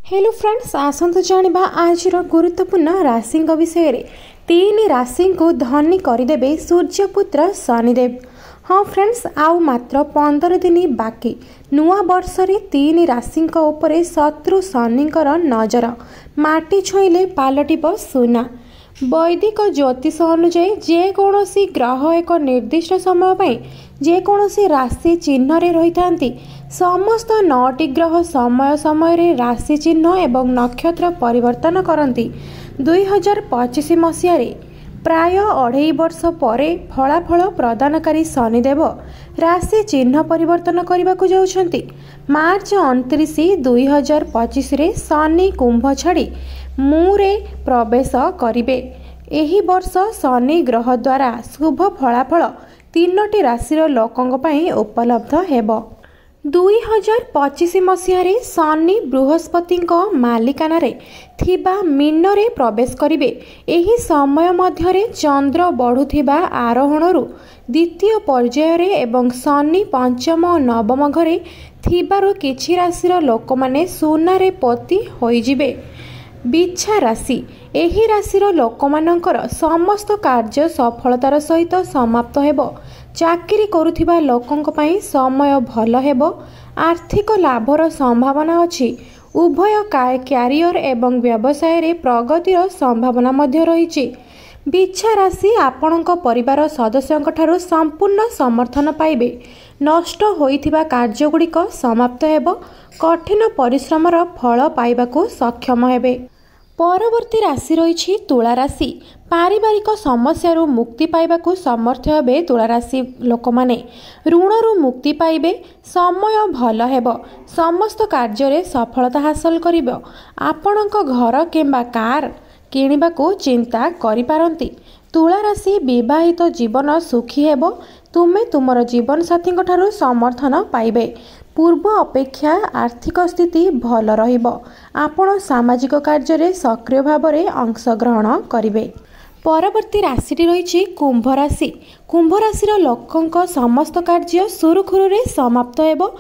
Hello friends, आसतु जानिबा आज गुरुत्वपूर्ण राशि विषय रे। 3 राशि को धनी करदेवे सूर्यपुत्र शनिदेव। हाँ फ्रेंड्स, आउ मात्र 15 दिन बाकी नुआ वर्ष रे 3 राशि उपरे शत्रु शनिकर नजर। माटी छुईले पालटिब सुना। वैदिक ज्योतिष अनुଯାयी जेकोसी ग्रह एक निर्दिष्ट समय पर जेकोसी राशि चिन्ह रे रही थांती। समस्त 9टी ग्रह समय समय रे राशि चिन्ह एवं नक्षत्र परिवर्तन करती। 2025 मसीह प्राय 2.5 वर्ष परे फलाफल प्रदानकारी शनिदेव राशि चिन्ह परिवर्तन करने को जाउछंती। मार्च 29, 2025 रे शनि कुंभ छाड़ी मुरे प्रवेश करिवे। एही वर्ष शनि ग्रह द्वारा शुभ फलाफल 3टी राशिर लोकंक पई उपलब्ध हेबो। 2025 मसीह शनि बृहस्पति मालिकाना रे थिबा मीन रे प्रवेश करिवे। एही समय मध्यरे चंद्र बढ़ुथिबा आरोहणरु द्वितीय पर्याय रे एवं शनि पंचम और नवम घरे थिबारु किछि राशिर लोक माने सुना रे पति होई जिवे। बिच्छा राशि एही राशिर लोकमानंकर समस्त कार्य सफलतार सहित समाप्त हेबो। चाकरी करुथिबा लोकंक पई समय भल हेबो। आर्थिक लाभर संभावना अछि। उभय क्यारियर एवं व्यवसाय रे प्रगतिर संभावना मध्य रहिछि। बिच्छा राशि आपणक परिवार सदस्यंक ठारू संपूर्ण समर्थन पाइबे। नष्ट होइथिबा कार्यगुड़िक समाप्त हेबो। कठिन परिश्रमर फल पाइबाकू सक्षम हेबे। परवर्ती राशि रही तुला राशि। पारिवारिक समस्या मुक्ति पाइबाकू समर्थ हेबे तुला राशि लोक माने। ऋणरू मुक्ति पाइबे। समय भल हेबो। समस्त कार्य रे सफलता हासिल करिबो। आपणक घर किंबा कार किनिबाकू चिंता करि पारंती। तुला राशि विवाहित जीवन सुखी हेबो। तुमे तुमर जीवन साथी ठारू समर्थन पाइबे। पूर्व अपेक्षा आर्थिक स्थिति भल रहिबो। आपण सामाजिक कार्य रे सक्रिय भाव में अंशग्रहण करिवे। परवर्ती राशि रही कुंभ राशि। कुंभ राशिर लोकंक समस्त कार्य सुरुखुरु रे समाप्त हेबो।